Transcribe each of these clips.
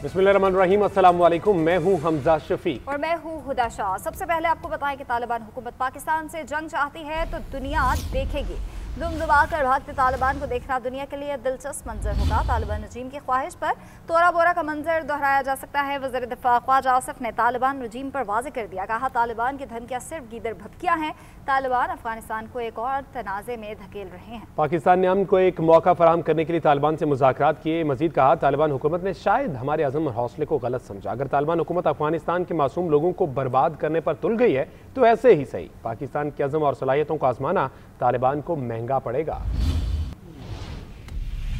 बिस्मिल्लाहिर्रहमानिर्रहीम, अस्सलाम वालेकुम। मैं हूं हमजा शफीक और मैं हूं हुदा शाह। सबसे पहले आपको बताएं कि तालिबान हुकूमत पाकिस्तान से जंग चाहती है तो दुनिया देखेगी। दुमदुमा कर भागते तालिबान को देखना दुनिया के लिए दिलचस्प मंजर होगा। तालिबान रजीम की ख्वाहिश पर तोरा बोरा का मंजर दोहराया जा सकता है। वज़ीर दिफा ख्वाजा आसिफ ने तालिबान रजीम पर वाज़ेह कर दिया, कहा तालिबान की धमकियां सिर्फ गीदड़ भभकियां हैं। तालिबान अफगानिस्तान को एक और तनाज़े में धकेल रहे हैं। पाकिस्तान ने अमन को एक मौका फराहम करने के लिए तालिबान से मुज़ाकरात किए। मजीद कहा तालिबान हुकूमत ने शायद हमारे अज़म और हौसले को गलत समझा। अगर तालिबान हुकूमत अफगानिस्तान के मासूम लोगों को बर्बाद करने पर तुल गई है तो ऐसे ही सही, पाकिस्तान की अज़म और सलाहियतों को आजमाना तालिबान को महंगा पड़ेगा।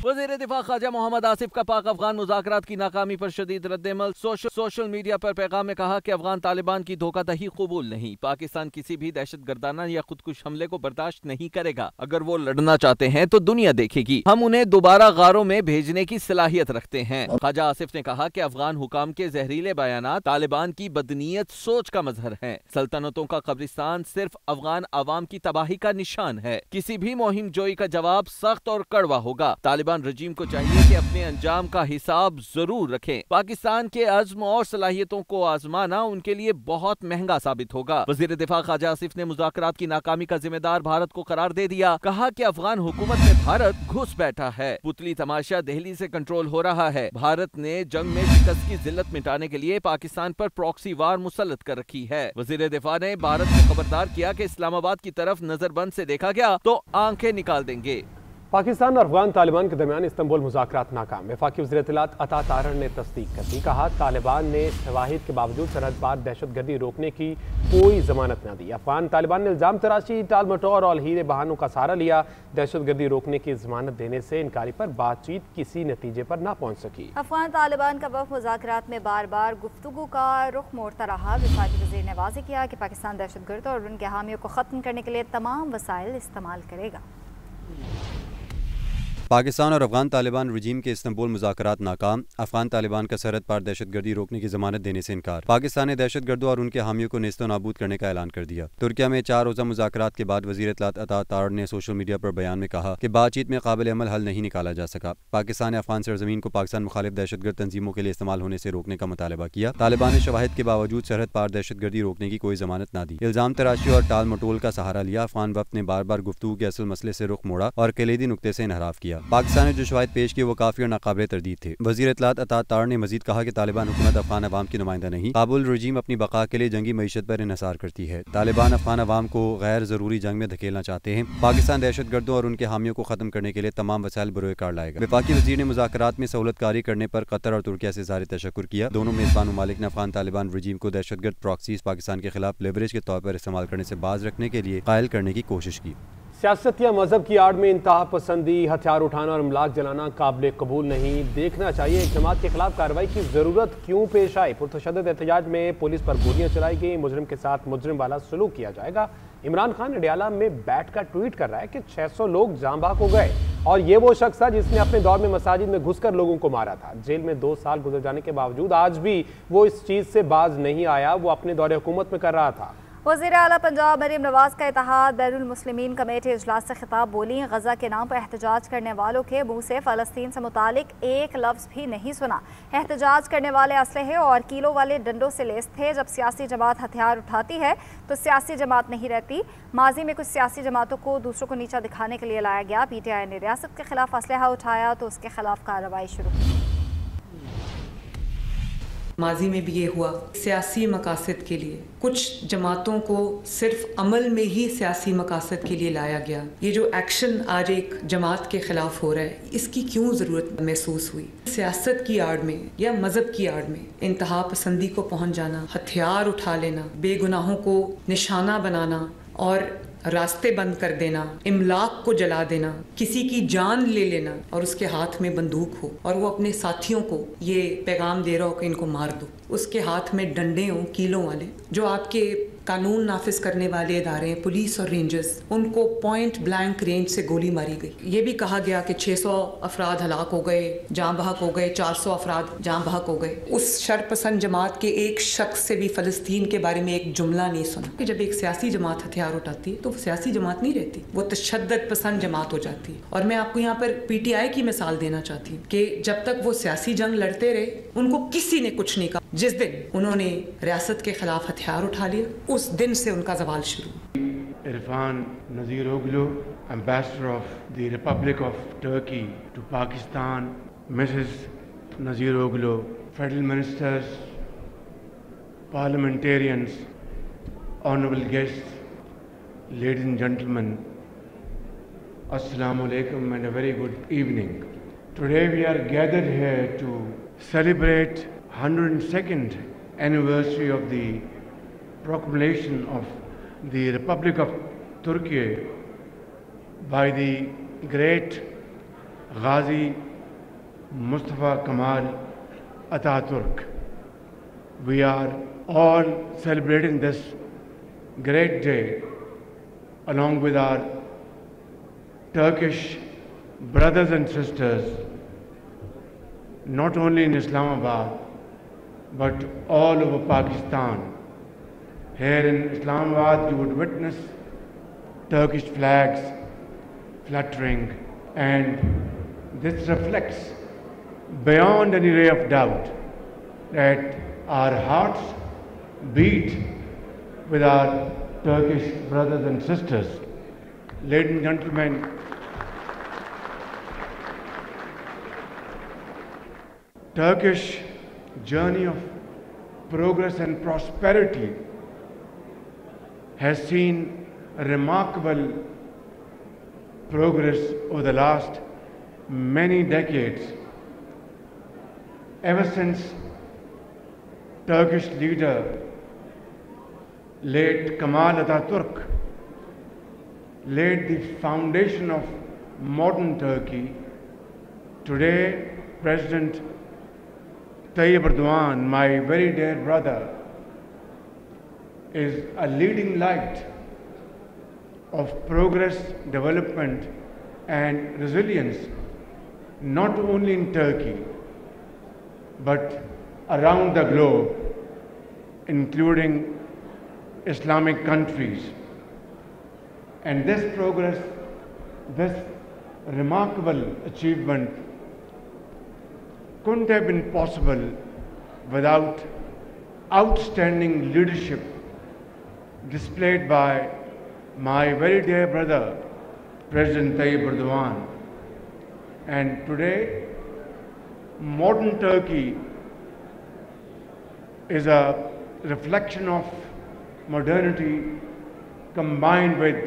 वज़ीर दिफा ख्वाजा मोहम्मद आसिफ का पाक अफगान मुज़ाकरात की नाकामी पर शदीद रद्द-ए-अमल। सोशल मीडिया पर पैगाम में कहा कि अफगान तालिबान की धोखाधही कबूल नहीं। पाकिस्तान किसी भी दहशत गर्दाना या खुदकुश हमले को बर्दाश्त नहीं करेगा। अगर वो लड़ना चाहते हैं तो दुनिया देखेगी। हम उन्हें दोबारा गारों में भेजने की सलाहियत रखते हैं। ख्वाजा आसिफ ने कहा कि अफगान हुकाम के जहरीले बयानात तालिबान की बदनीयत सोच का मजहर है। सल्तनतों का कब्रिस्तान सिर्फ अफगान अवाम की तबाही का निशान है। किसी भी मुहिम जोई का जवाब सख्त और कड़वा होगा। तालिबान रजीम को चाहिए कि अपने अंजाम का हिसाब जरूर रखें। पाकिस्तान के अज़्म और सलाहियतों को आजमाना उनके लिए बहुत महंगा साबित होगा। वज़ीर दिफा ख्वाजा आसिफ ने मुज़ाकरात की नाकामी का जिम्मेदार भारत को करार दे दिया। कहा कि अफगान हुकूमत में भारत घुस बैठा है। पुतली तमाशा दिल्ली से कंट्रोल हो रहा है। भारत ने जंग में शिकस्त की जिल्लत मिटाने के लिए पाकिस्तान पर प्रॉक्सी वार मुसल्लत कर रखी है। वज़ीर दिफा ने भारत को खबरदार किया कि इस्लामाबाद की तरफ नजरबंद से देखा गया तो आंखें निकाल देंगे। पाकिस्तान और अफगान तालिबान के दरमियान इस्तांबुल मुज़ाकरात नाकाम। वफाकी वज़ीर इत्तलात अता तारड़ ने तस्दीक कर दी। कहा तालिबान ने शवाहिद के बावजूद सरहद पार दहशतगर्दी रोकने की कोई जमानत न दी। अफगान तालिबान ने इल्ज़ाम तराशी, टाल मटोर और हीरे बहानों का सहारा लिया। दहशतगर्दी रोकने की जमानत देने से इनकारी पर बातचीत किसी नतीजे पर न पहुँच सकी। अफगान तालिबान का वफ़द मुज़ाकरात में बार बार गुफ्तगू का रुख मोड़ता रहा। वफाकी वज़ीर ने वाज़ेह किया कि पाकिस्तान दहशतगर्द और उनके हामियों को ख़त्म करने के लिए तमाम वसाइल इस्तेमाल करेगा। पाकिस्तान और अफगान तालिबान रजीम के इस्तांबुल मुज़ाकरात नाकाम। अफगान तालिबान का सरहद पार दहशतगर्दी रोकने की जमानत देने से इनकार। पाकिस्तान ने दहशतगर्दों और उनके हामियों को नेस्तो नाबूद करने का ऐलान कर दिया। तुर्किया में 4 रोज़ा मुज़ाकरात के बाद वज़ीर इत्तलात अता तारड़ ने सोशल मीडिया पर बयान में कहा कि बातचीत में काबिल अमल हल नहीं निकाला जा सका। पाकिस्तान ने अफगान सरजमीन को पाकिस्तान मुखालिफ दहशतगर्द तंजीमों के लिए इस्तेमाल होने से रोकने का मुतालबा किया। तालिबान ने शवाहिद के बावजूद सरहद पार दहशतगर्दी रोकने की कोई जमानत न दी। इल्ज़ाम तराशी और टाल मटोल का सहारा लिया। अफगान वफ़द ने बार बार गुफ्तगू के असल मसले से रुख मोड़ा और कलीदी नुक्ते से इनहराफ किया। पाकिस्तान ने जो शवाहिद पेश किए वो काफी और नाकाबिल तरदीद थे। वज़ीर इत्तलात अता तारड़ ने मजीद कहा कि तालिबान हुकूमत अफगान अवाम की नुमाइंदा नहीं। काबुल रजीम अपनी बका के लिए जंगी मईशत पर इन्हिसार करती है। तालिबान अफगान अवाम को गैर जरूरी जंग में धकेलना चाहते हैं। पाकिस्तान दहशतगर्दों और उनके हामियों को खत्म करने के लिए तमाम वसाइल बरोए कार लाएगा। वफाकी वज़ीर ने मुज़ाकरात में सहूलतकारी करने पर कतर और तुर्किया से ज़ाहिर तशक्कुर किया। दोनों मेज़बान ममालिक ने अफगान तालिबान रजीम को दहशतगर्द प्रॉक्सीज पाकिस्तान के खिलाफ लेवरेज के तौर पर इस्तेमाल करने से बाज रखने के लिए कायल करने की कोशिश की। सियासत या मजहब की आड़ में इंतहा पसंदी, हथियार उठाना और इमलाक जलाना काबिल कबूल नहीं। देखना चाहिए एक जमात के खिलाफ कार्रवाई की जरूरत क्यों पेश आई। पुरतशद्दद एहतजाज में पुलिस पर गोलियां चलाई गई। मुजरिम के साथ मुजरिम वाला सलूक किया जाएगा। इमरान खान अडियाला में बैठ कर ट्वीट कर रहा है कि 600 लोग जाँ बहक हो गए और ये वो शख्स था जिसने अपने दौर में मसाजिद में घुसकर लोगों को मारा था। जेल में 2 साल गुजर जाने के बावजूद आज भी वो इस चीज से बाज नहीं आया। वो अपने दौरे हुकूमत में कर रहा था। वज़ीर आला पंजाब मरीम नवाज का इत्तेहाद बैनुल मुस्लिमीन कमेटी इजलास से खिताब बोली, गजा के नाम पर एहतजाज करने वालों के मुंह से फ़लस्तीन से मुतालिक एक लफ्ज़ भी नहीं सुना। एहतजाज करने वाले असलहे और कीलों वाले डंडों से लेस थे। जब सियासी जमात हथियार उठाती है तो सियासी जमात नहीं रहती। माजी में कुछ सियासी जमातों को दूसरों को नीचा दिखाने के लिए लाया गया। PTI ने रियासत के खिलाफ असलहा उठाया तो उसके खिलाफ कार्रवाई शुरू की। माजी में भी ये हुआ, सियासी मकासद के लिए कुछ जमातों को सिर्फ अमल में ही सियासी मकासद के लिए लाया गया। ये जो एक्शन आज एक जमात के खिलाफ हो रहा है, इसकी क्यों ज़रूरत महसूस हुई? सियासत की आड़ में या मज़हब की आड़ में इंतहा पसंदी को पहुँच जाना, हथियार उठा लेना, बेगुनाहों को निशाना बनाना और रास्ते बंद कर देना, इमलाक को जला देना, किसी की जान ले लेना और उसके हाथ में बंदूक हो और वो अपने साथियों को ये पैगाम दे रहा हो कि इनको मार दो, उसके हाथ में डंडे हों कीलों वाले। जो आपके कानून नाफिज करने वाले इदारे हैं, पुलिस और रेंजर्स, उनको पॉइंट ब्लैंक रेंज से गोली मारी गई। ये भी कहा गया कि 600 अफराद हलाक हो गए, जाँ बहक हो गए, 400 अफराद जाँ बहक हो गए। उस शरपसंद जमात के एक शख्स से भी फ़लस्तीन के बारे में एक जुमला नहीं सुना। कि जब एक सियासी जमात हथियार उठाती है तो वो सियासी जमात नहीं रहती, वो तशद्दद पसंद जमात हो जाती है। और मैं आपको यहाँ पर PTI की मिसाल देना चाहती हूँ कि जब तक वो सियासी जंग लड़ते रहे ان کو کسی نے کچھ نہیں کہا. جس دن انہوں نے ریاست کے خلاف ہتھیار اٹھا لیا اس دن سے ان کا زوال شروع. Irfan Naziroglu, Ambassador of the Republic of Turkey to Pakistan, Mrs. Naziroglu, Federal Ministers, Parliamentarians, Honorable guests, ladies and gentlemen, Assalamu alaikum and a very good evening. Today we are gathered here to celebrate 102nd anniversary of the proclamation of the Republic of Turkey by the great Ghazi Mustafa Kemal Ataturk. We are all celebrating this great day along with our Turkish brothers and sisters, not only in Islamabad but all over Pakistan. Here in Islamabad you would witness Turkish flags fluttering, and this reflects beyond any ray of doubt that our hearts beat with our Turkish brothers and sisters. Ladies and gentlemen, Turkish journey of progress and prosperity has seen remarkable progress over the last many decades. Ever since Turkish leader late Kemal Ataturk laid the foundation of modern Turkey, today President Tayyip Erdogan, my very dear brother, is a leading light of progress, development and resilience, not only in Turkey but around the globe, including Islamic countries. And this progress, this remarkable achievement couldn't have been possible without outstanding leadership displayed by my very dear brother, President Tayyip Erdogan. And today, modern Turkey is a reflection of modernity combined with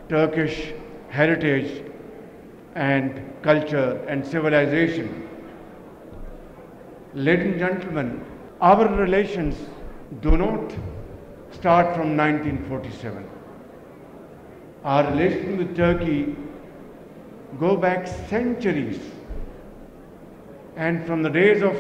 Turkish heritage and culture and civilization. Ladies and gentlemen, our relations do not start from 1947. Our relations with Turkey go back centuries, and from the days of